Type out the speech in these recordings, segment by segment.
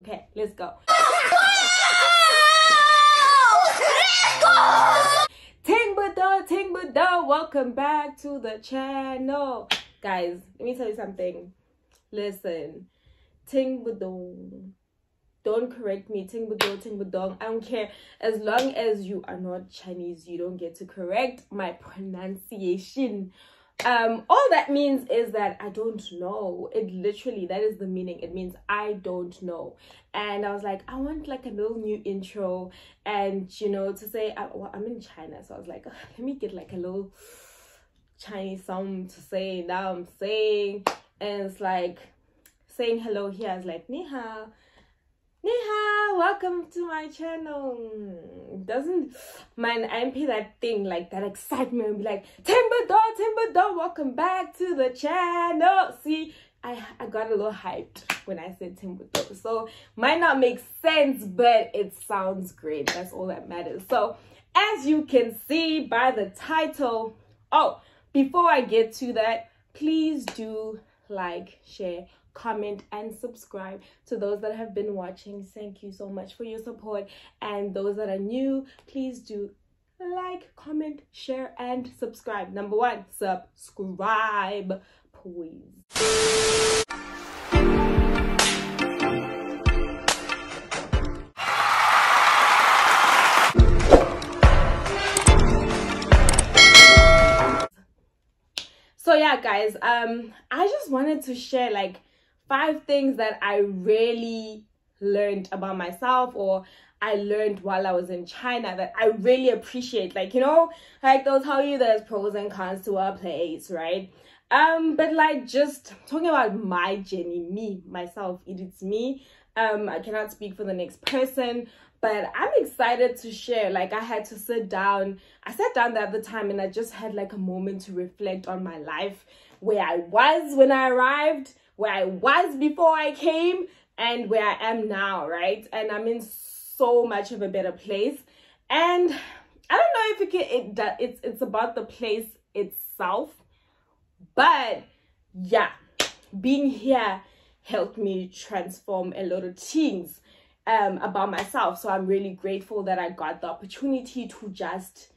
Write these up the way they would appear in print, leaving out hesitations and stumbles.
Okay, let's go. Ting Buddha, welcome back to the channel. Guys, let me tell you something. Listen, Ting Buddha, don't correct me. Ting Buddha, I don't care. As long as you are not Chinese, you don't get to correct my pronunciation. All that means is that I don't know. It literally, that is the meaning. It means I don't know. And I was like, I want like a little new intro, and you know, to say, well, I'm in China, so I was like, let me get like a little Chinese song to say. Now I'm saying, and it's like saying hello here is like ni hao. Ni hao, welcome to my channel. Doesn't man, I MP that thing, like that excitement, be like Ting Buddha, welcome back to the channel. See, I got a little hyped when I said Ting Buddha, so might not make sense, but it sounds great. That's all that matters. So as you can see by the title, oh, before I get to that, please do like, share, comment, and subscribe. To those that have been watching, thank you so much for your support, and those that are new, please do like, comment, share, and subscribe. Number one, subscribe, please. So yeah, guys, I just wanted to share like 5 things that I really learned about myself, or I learned while I was in China, that I really appreciate. Like, you know, like they'll tell you there's pros and cons to a place, right? But like just talking about my journey, myself, it's me. I cannot speak for the next person, but I'm excited to share. Like, I had to sit down. I sat down the other time and I just had like a moment to reflect on my life, where I was when I arrived, where I was before I came, and where I am now, right? And I'm in so much of a better place. And I don't know if it's about the place itself, but yeah, being here helped me transform a lot of things about myself. So I'm really grateful that I got the opportunity to just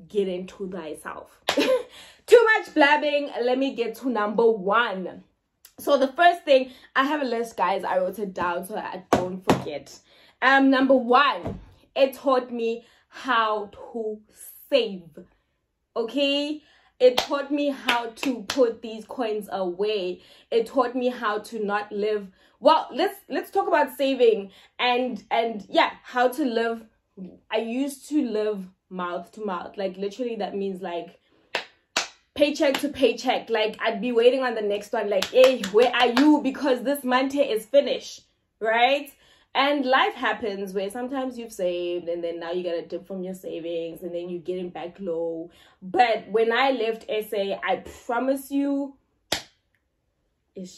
get into thyself. Too much blabbing. Let me get to number 1. So the first thing, I have a list, guys. I wrote it down so that I don't forget. Number 1, it taught me how to save. Okay, it taught me how to put these coins away. It taught me how to not live. Well, let's talk about saving and yeah, how to live. I used to live mouth to mouth. Like, literally, that means like paycheck to paycheck. Like, I'd be waiting on the next one, like, hey, where are you, because this month is finished, right? And life happens where sometimes you've saved and then now you gotta dip from your savings and then you're getting back low. But when I left SA, I promise you, it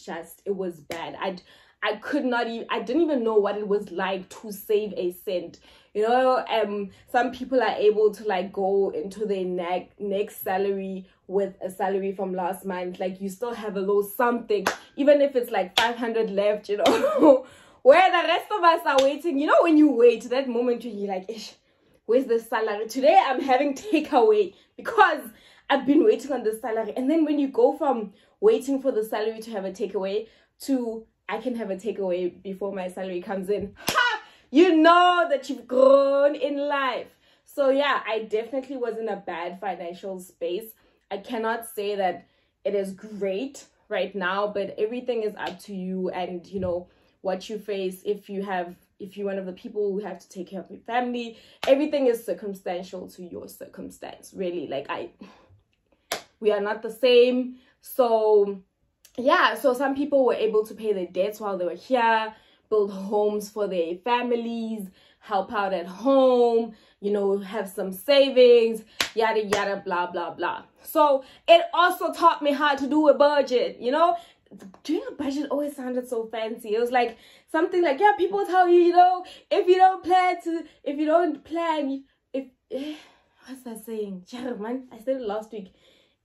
was bad. I could not even, I didn't even know what it was like to save a cent. You know, some people are able to like go into their next salary with a salary from last month. Like, you still have a little something, even if it's like 500 left, you know, where the rest of us are waiting. You know, when you wait, that moment when you're like, ish, where's the salary? Today I'm having takeaway because I've been waiting on the salary. And then when you go from waiting for the salary to have a takeaway to I can have a takeaway before my salary comes in, ha! You know that you've grown in life. So yeah, I definitely was in a bad financial space. I cannot say that it is great right now, but everything is up to you and, you know, what you face. If you're one of the people who have to take care of your family, everything is circumstantial to your circumstance, really. Like, we are not the same. So yeah, so some people were able to pay their debts while they were here, build homes for their families, help out at home, you know, have some savings, yada yada, blah blah blah. So it also taught me how to do a budget. You know, doing a budget always sounded so fancy. It was like something like, yeah, people tell you, you know, if you don't plan, what's that saying? Man, I said it last week.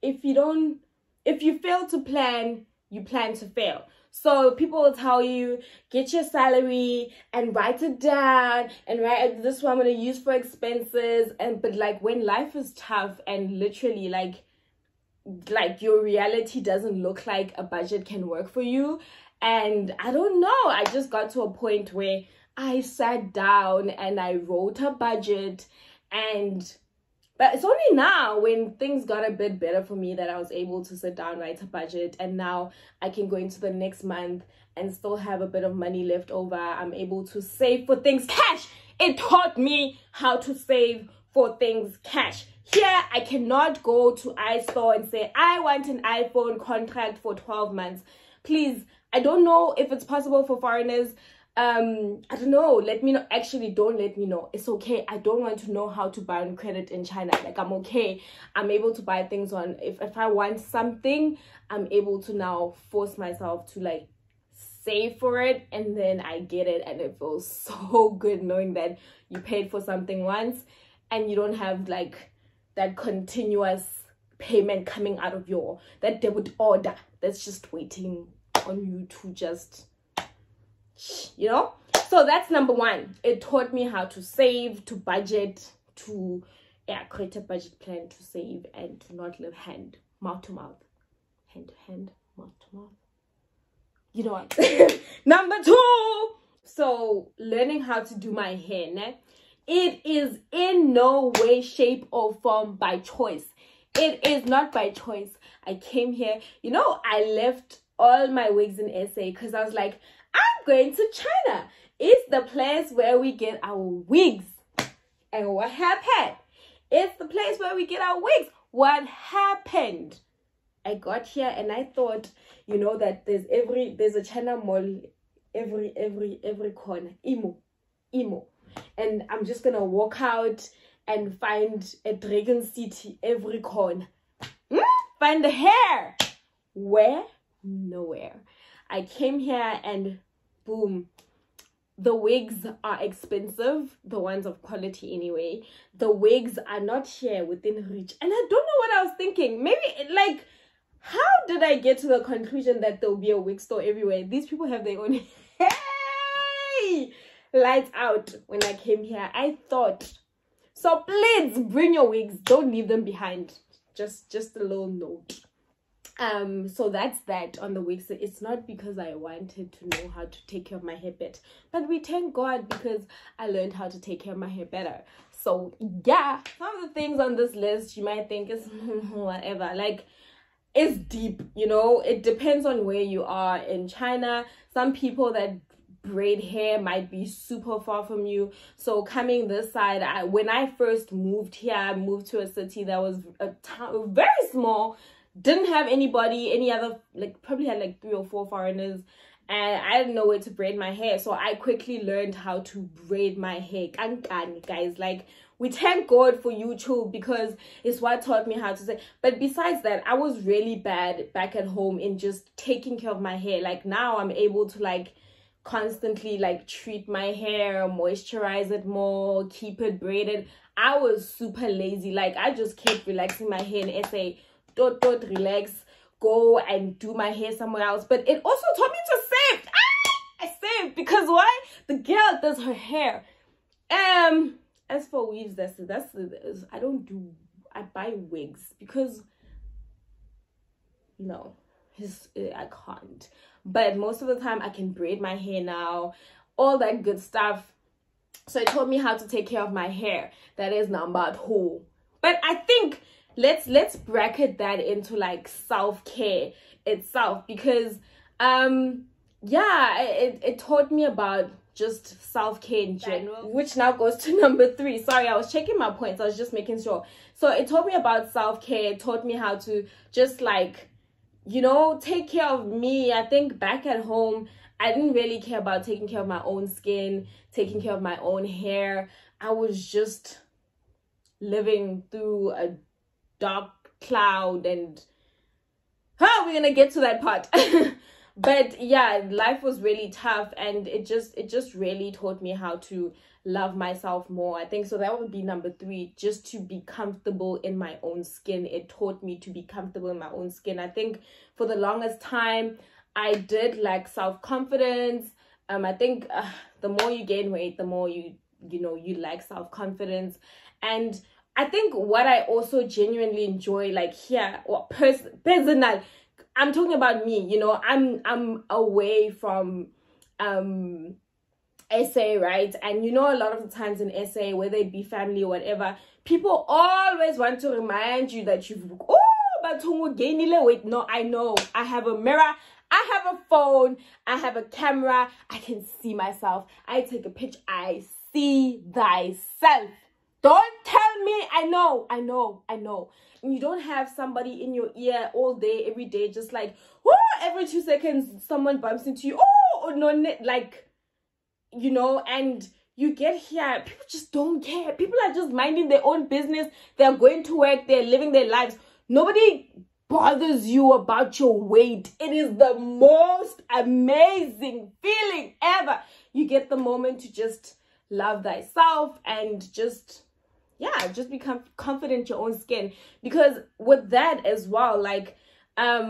If you fail to plan, you plan to fail. So people will tell you, get your salary and write it down and write, this is what I'm going to use for expenses. But like when life is tough and literally like your reality doesn't look like a budget can work for you. And I don't know, I just got to a point where I sat down and I wrote a budget, but it's only now when things got a bit better for me that I was able to sit down, write a budget, and now I can go into the next month and still have a bit of money left over. I'm able to save for things cash. It taught me how to save for things cash. Here, I cannot go to iStore and say, I want an iPhone contract for 12 months. Please, I don't know if it's possible for foreigners. I don't know. Let me know. Actually, don't let me know. It's okay. I don't want to know how to buy on credit in China. Like, I'm okay. I'm able to buy things on, if I want something, I'm able to now force myself to like save for it, and then I get it, and it feels so good knowing that you paid for something once and you don't have like that continuous payment coming out of that debit order that's just waiting on you to just, you know. So that's number one. It taught me how to save, to budget, to create a budget plan, to save, and to not live mouth to mouth, hand to hand, mouth to mouth. You know what? Number two. So learning how to do my hair, né? It is in no way, shape, or form by choice. It is not by choice. I came here, you know, I left all my wigs in SA because I was like, I'm going to China. It's the place where we get our wigs. And what happened? It's the place where we get our wigs. What happened? I got here and I thought, you know, that there's a China mall every corner. Imo. And I'm just gonna walk out and find a Dragon City every corner. Find the hair. Where? Nowhere. I came here and boom, the wigs are expensive, the ones of quality anyway. The wigs are not here within reach, and I don't know what I was thinking. Maybe like, how did I get to the conclusion that there'll be a wig store everywhere? These people have their own hey, lights out. When I came here, I thought, so please bring your wigs, don't leave them behind. Just a little note. So that's that on the wigs. It's not because I wanted to know how to take care of my hair better, but we thank God because I learned how to take care of my hair better. So yeah, some of the things on this list you might think is whatever, like it's deep, you know. It depends on where you are in China. Some people that braid hair might be super far from you. So coming this side, when I first moved here, I moved to a city that was a town, very small, didn't have any other, like probably had like 3 or 4 foreigners, and I didn't know where to braid my hair. So I quickly learned how to braid my hair. Guys, like, we thank God for YouTube because it's what taught me how to say. But besides that, I was really bad back at home in just taking care of my hair. Like now I'm able to like constantly like treat my hair, moisturize it more, keep it braided. I was super lazy. Like I just kept relaxing my hair and SA, don't relax, go and do my hair somewhere else. But it also taught me to save. I saved because why? The girl does her hair. As for weaves, I buy wigs because no, I can't. But most of the time I can braid my hair now, all that good stuff. So it taught me how to take care of my hair. That is number 2. But I think let's bracket that into like self-care itself, because yeah, it taught me about just self-care in general, which now goes to number 3. Sorry, I was checking my points. I was just making sure. So it taught me about self-care. It taught me how to just like, you know, take care of me. I think back at home, I didn't really care about taking care of my own skin, taking care of my own hair. I was just living through a dark cloud, and we're gonna get to that part. But yeah, life was really tough, and it just really taught me how to love myself more. I think so that would be number 3, just to be comfortable in my own skin. It taught me to be comfortable in my own skin. I think for the longest time I did lack self-confidence. I think the more you gain weight, the more you lack self-confidence. And I think what I also genuinely enjoy, like here, or personal, I'm talking about me, you know, I'm away from SA, right? And you know, a lot of the times in SA, whether it be family or whatever, people always want to remind you that you've, oh, but wait, no, I know, I have a mirror, I have a phone, I have a camera, I can see myself, I take a picture, I see thyself. Don't tell me, I know. And you don't have somebody in your ear all day, every day, just like, oh, every 2 seconds, someone bumps into you, oh, no, like, you know, and you get here, people just don't care. People are just minding their own business. They're going to work, they're living their lives. Nobody bothers you about your weight. It is the most amazing feeling ever. You get the moment to just love thyself and just become confident in your own skin. Because with that as well, like, I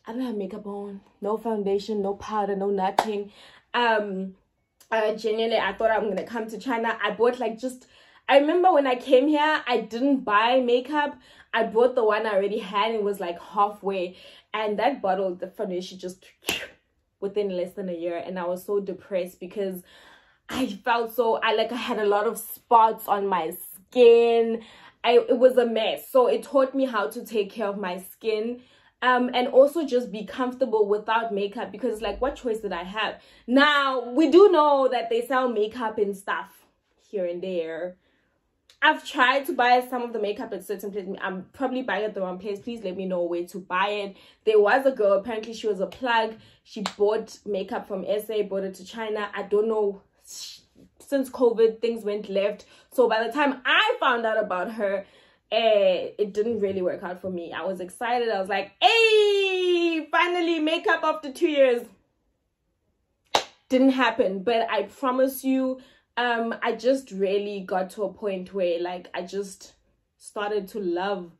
don't have makeup on, no foundation, no powder, no nothing. Genuinely, I thought I'm gonna come to China. I bought I remember when I came here, I didn't buy makeup. I bought the one I already had. It was like halfway, and that bottle, the foundation, just within less than a year. And I was so depressed because I felt I had a lot of spots on my skin. It was a mess. So it taught me how to take care of my skin. And also just be comfortable without makeup, because like, what choice did I have? Now, we do know that they sell makeup and stuff here and there. I've tried to buy some of the makeup at certain places. I'm probably buying at the wrong place. Please let me know where to buy it. There was a girl, apparently she was a plug. She bought makeup from SA, brought it to China. I don't know, since COVID, things went left. So by the time I found out about her, it didn't really work out for me. I was excited. I was like, hey, finally makeup after 2 years. Didn't happen. But I promise you, I just really got to a point where like I just started to love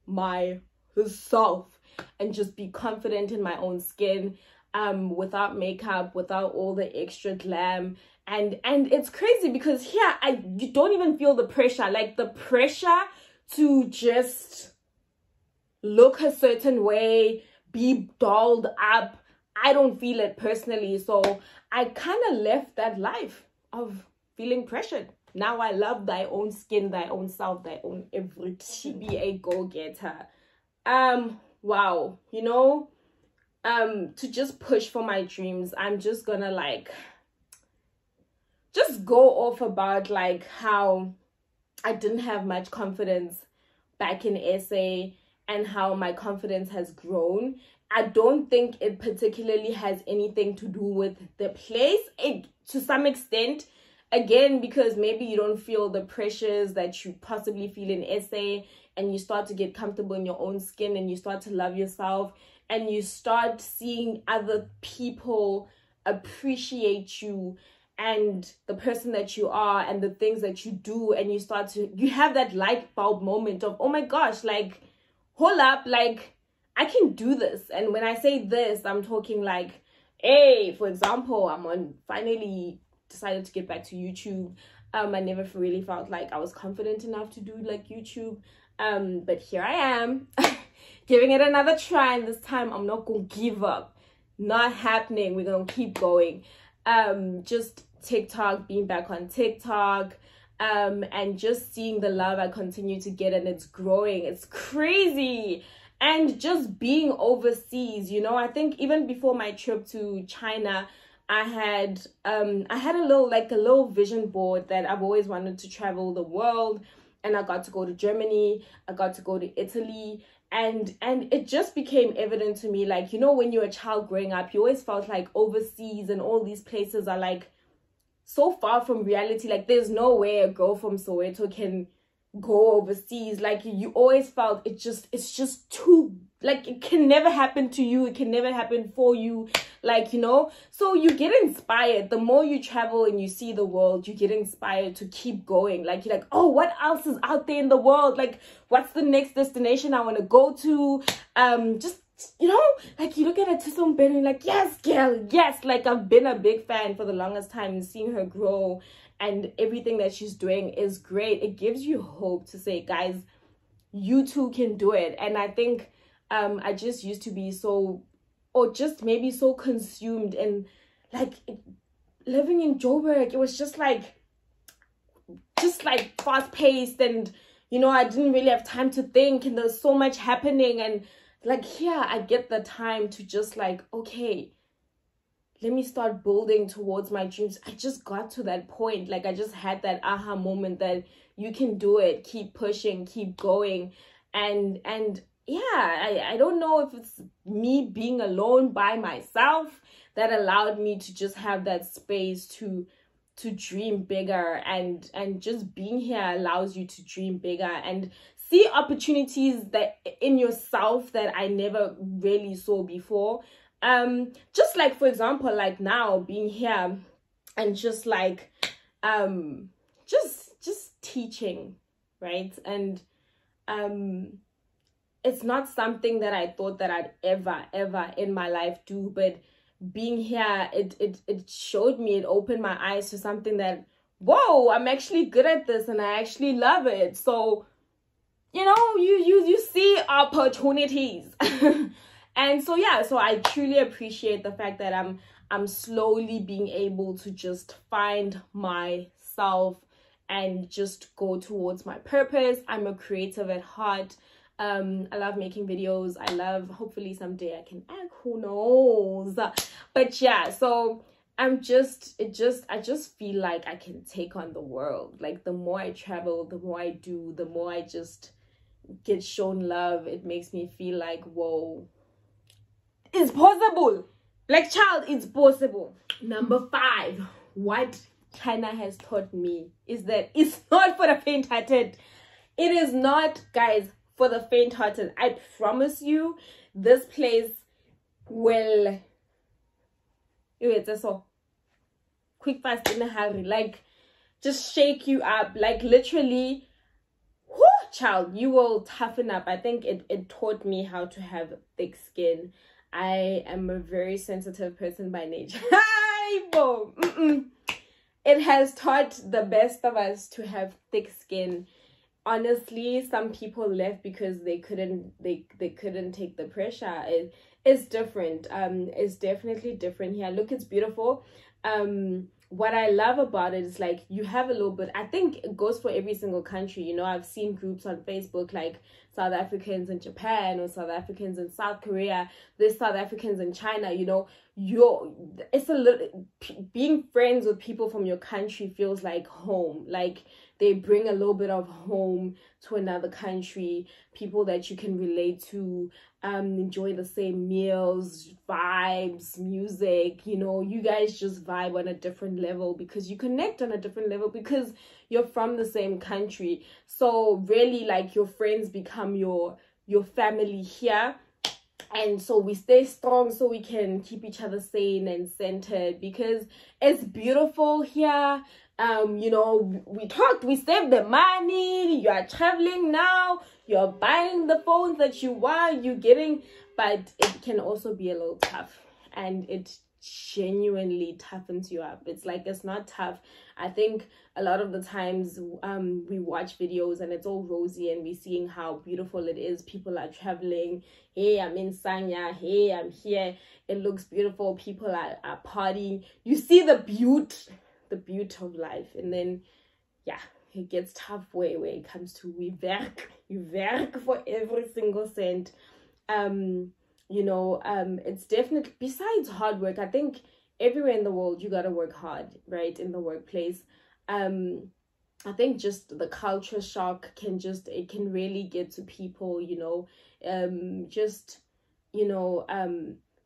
myself and just be confident in my own skin, without makeup, without all the extra glam. And it's crazy because here you don't even feel the pressure, like the pressure to just look a certain way, be dolled up. I don't feel it personally. So I kind of left that life of feeling pressured. Now I love thy own skin, thy own self, thy own everything. Be a go-getter. Wow, you know, to just push for my dreams, I'm just gonna like just go off about like how I didn't have much confidence back in SA and how my confidence has grown. I don't think it particularly has anything to do with the place. It, to some extent, again, because maybe you don't feel the pressures that you possibly feel in SA, and you start to get comfortable in your own skin and you start to love yourself and you start seeing other people appreciate you and the person that you are and the things that you do, and you have that light bulb moment of, oh my gosh, like, hold up, like, I can do this. And when I say this, I'm talking like, hey, for example, finally decided to get back to YouTube. I never really felt like I was confident enough to do like YouTube, but here I am giving it another try, and this time I'm not gonna give up. Not happening. We're gonna keep going. Just TikTok, being back on TikTok, and just seeing the love I continue to get, and it's growing. It's crazy. And just being overseas, you know, I think even before my trip to China, I had a little vision board that I've always wanted to travel the world, and I got to go to Germany, I got to go to Italy, and it just became evident to me, like, you know, when you're a child growing up, you always felt like overseas and all these places are like so far from reality. Like, there's no way a girl from Soweto can go overseas. Like, you always felt it's just too, like, it can never happen to you, it can never happen for you, like, you know. So you get inspired. The more you travel and you see the world, you get inspired to keep going. Like, you're like, oh, what else is out there in the world? Like, what's the next destination I want to go to? Just you know, like you look at her Tisum Ben and you're like, yes, girl, yes. Like I've been a big fan for the longest time, seeing her grow, and everything that she's doing is great. It gives you hope to say, guys, you too can do it. And I think I just used to be so, or just maybe so consumed in like living in Joburg. It was just like fast paced, and you know, I didn't really have time to think, and there's so much happening. And like here I get the time to just like, okay, let me start building towards my dreams. I just got to that point. Like I just had that aha moment that you can do it, keep pushing, keep going. And yeah, I don't know if it's me being alone by myself that allowed me to just have that space to dream bigger, and just being here allows you to dream bigger and see opportunities that in yourself that I never really saw before. Just like, for example, like now being here and just like just teaching, right? And it's not something that I thought that I'd ever in my life do, but being here, it showed me, it opened my eyes to something that, whoa, I'm actually good at this and I actually love it. So, you know, you see opportunities. And so yeah, so I truly appreciate the fact that I'm slowly being able to just find myself and just go towards my purpose. I'm a creative at heart. I love making videos. I love, hopefully someday I can act, who knows. But yeah, so I just feel like I can take on the world. Like the more I travel, the more I do, the more I just get shown love. It makes me feel like, whoa, it's possible. Like, child, it's possible. Number 5, what China has taught me is that it's not for the faint-hearted. It is not, guys, for the faint-hearted. I promise you, this place will, it's so quick, fast, in a hurry, like just shake you up, like literally, whoo, child, you will toughen up. I think it taught me how to have thick skin. I am a very sensitive person by nature. It has taught the best of us to have thick skin. Honestly, some people left because they couldn't take the pressure. It's different. It's definitely different here. Look, it's beautiful. What I love about it is like you have a little bit, I think it goes for every single country. You know, I've seen groups on Facebook like South Africans in Japan or South Africans in South Korea, there's South Africans in China. You know, it's a little, being friends with people from your country feels like home. Like they bring a little bit of home to another country, people that you can relate to, enjoy the same meals, vibes, music. You know, you guys just vibe on a different level because you connect on a different level because you're from the same country. So really, like, your friends become your family here. And so we stay strong so we can keep each other sane and centered because it's beautiful here. You know, we saved the money, you are traveling now, you're buying the phones that you want, but it can also be a little tough, and it genuinely toughens you up. It's like, it's not tough. I think a lot of the times we watch videos and it's all rosy and we're seeing how beautiful it is. People are traveling. Hey, I'm in Sanya. Hey, I'm here. It looks beautiful. People are partying. You see the beauty of life. And then, yeah, it gets tough where it comes to we work for every single cent. You know, it's definitely, besides hard work, I think everywhere in the world you gotta work hard, right? In the workplace. I think just the culture shock can really get to people, you know.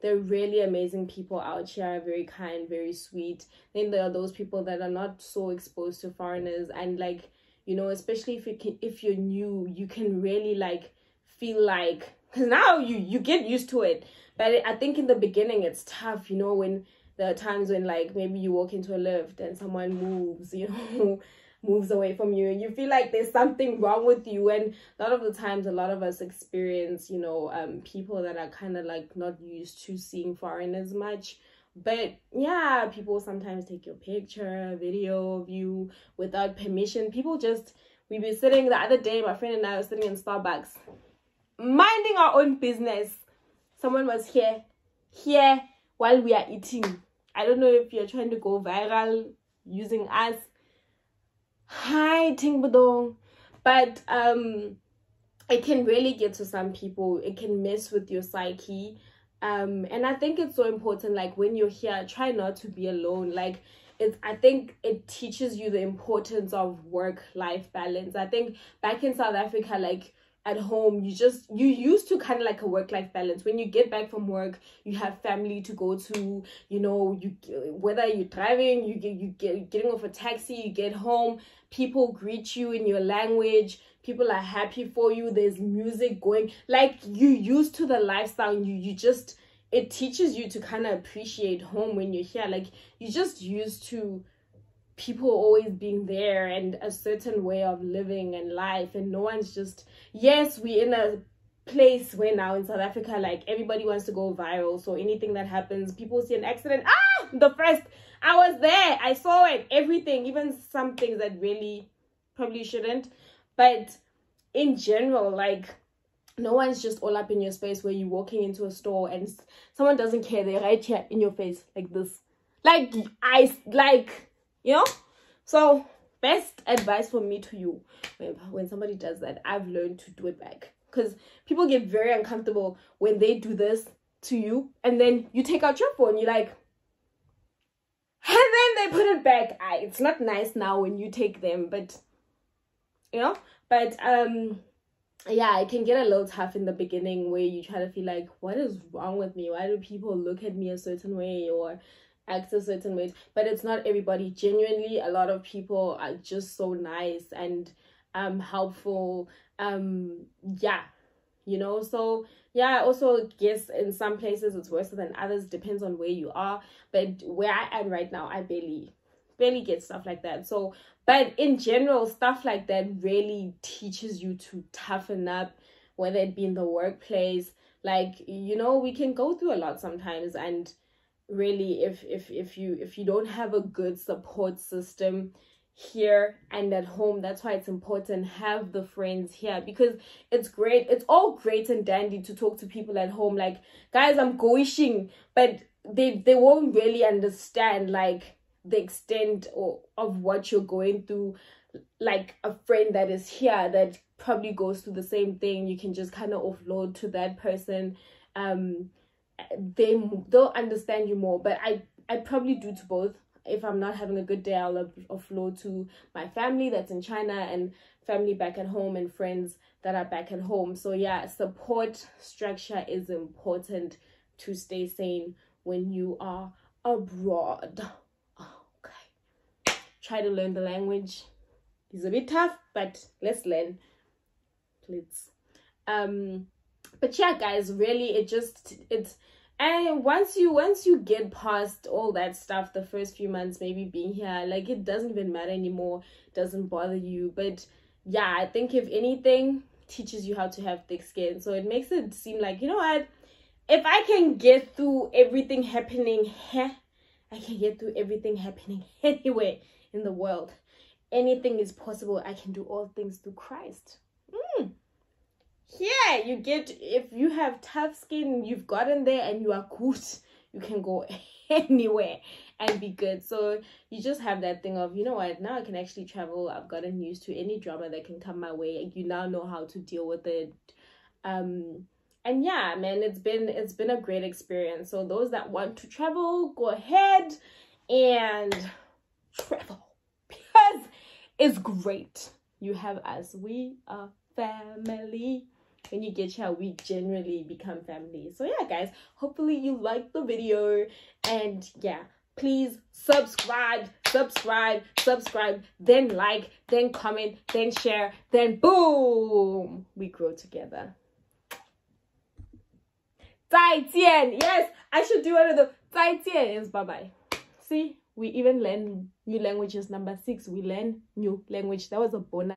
They're really amazing people out here, very kind, very sweet. Then there are those people that are not so exposed to foreigners, and like, you know, especially if you're new, you can really like feel like, because now you get used to it, but I think in the beginning it's tough, you know, when there are times when like maybe you walk into a lift and someone moves, you know, moves away from you, and you feel like there's something wrong with you. And a lot of the times, a lot of us experience, you know, people that are kind of like not used to seeing foreigners much. But yeah, people sometimes take your picture, video of you without permission. People just, we be sitting the other day, my friend and I were sitting in Starbucks, minding our own business. Someone was here while we are eating. I don't know if you're trying to go viral using us. Hi, Ting Badong. But it can really get to some people. It can mess with your psyche. And I think it's so important, like when you're here, try not to be alone. Like I think it teaches you the importance of work-life balance. I think back in South Africa, like at home, you used to kind of like a work-life balance. When you get back from work, you have family to go to, you know, whether you're driving, you getting off a taxi, you get home, people greet you in your language, people are happy for you, there's music going, like you used to the lifestyle, and it teaches you to kind of appreciate home when you're here. Like you just used to people always being there and a certain way of living and life, and no one's just, yes, we're in a place where now in South Africa, like everybody wants to go viral. So anything that happens, people see an accident, I was there, I saw it, everything, even some things that really probably shouldn't. But in general, like no one's just all up in your space where you're walking into a store and someone doesn't care, they're right here in your face like this, you know. So best advice from me to you, when somebody does that, I've learned to do it back, because people get very uncomfortable when they do this to you, and then you take out your phone, you're like, and then they put it back. It's not nice now when you take them, but you know. But yeah, it can get a little tough in the beginning where you try to feel like, what is wrong with me? Why do people look at me a certain way or act a certain way? But it's not everybody. Genuinely, a lot of people are just so nice and helpful. Yeah, you know. So yeah, I also guess in some places it's worse than others, depends on where you are. But where I am right now, I barely get stuff like that. So but in general, stuff like that really teaches you to toughen up, whether it be in the workplace. Like, you know, we can go through a lot sometimes, and really if you don't have a good support system here and at home, that's why it's important have the friends here, because it's great, it's all great and dandy to talk to people at home like, guys, I'm going, but they won't really understand like the extent of what you're going through. Like a friend that is here that probably goes through the same thing, you can just kind of offload to that person. They'll understand you more. But I probably do to both. If I'm not having a good day, I'll offload to my family that's in China, and family back at home, and friends that are back at home. So yeah, support structure is important to stay sane when you are abroad. Try to learn the language. It's a bit tough, but let's learn, please. But yeah, guys, really, and once you get past all that stuff, the first few months maybe being here, like it doesn't even matter anymore, it doesn't bother you. But yeah, I think if anything, teaches you how to have thick skin. So it makes it seem like, you know what, if I can get through everything happening here, I can get through everything happening anywhere in the world. Anything is possible. I can do all things through Christ. Yeah, you get, if you have tough skin, you've gotten there and you are good, you can go anywhere and be good. So you just have that thing of, you know what, now I can actually travel. I've gotten used to any drama that can come my way, and you now know how to deal with it. And yeah, man, it's been a great experience. So those that want to travel, go ahead and travel, because it's great. You have us. We are family. When you get here, we generally become family. So yeah, guys, hopefully you liked the video, and yeah, please subscribe, then like, then comment, then share, then boom, we grow together. 再见. Yes, I should do one of the 再见 is bye bye. See? We even learn new languages. Number 6, we learn new language. That was a bonus.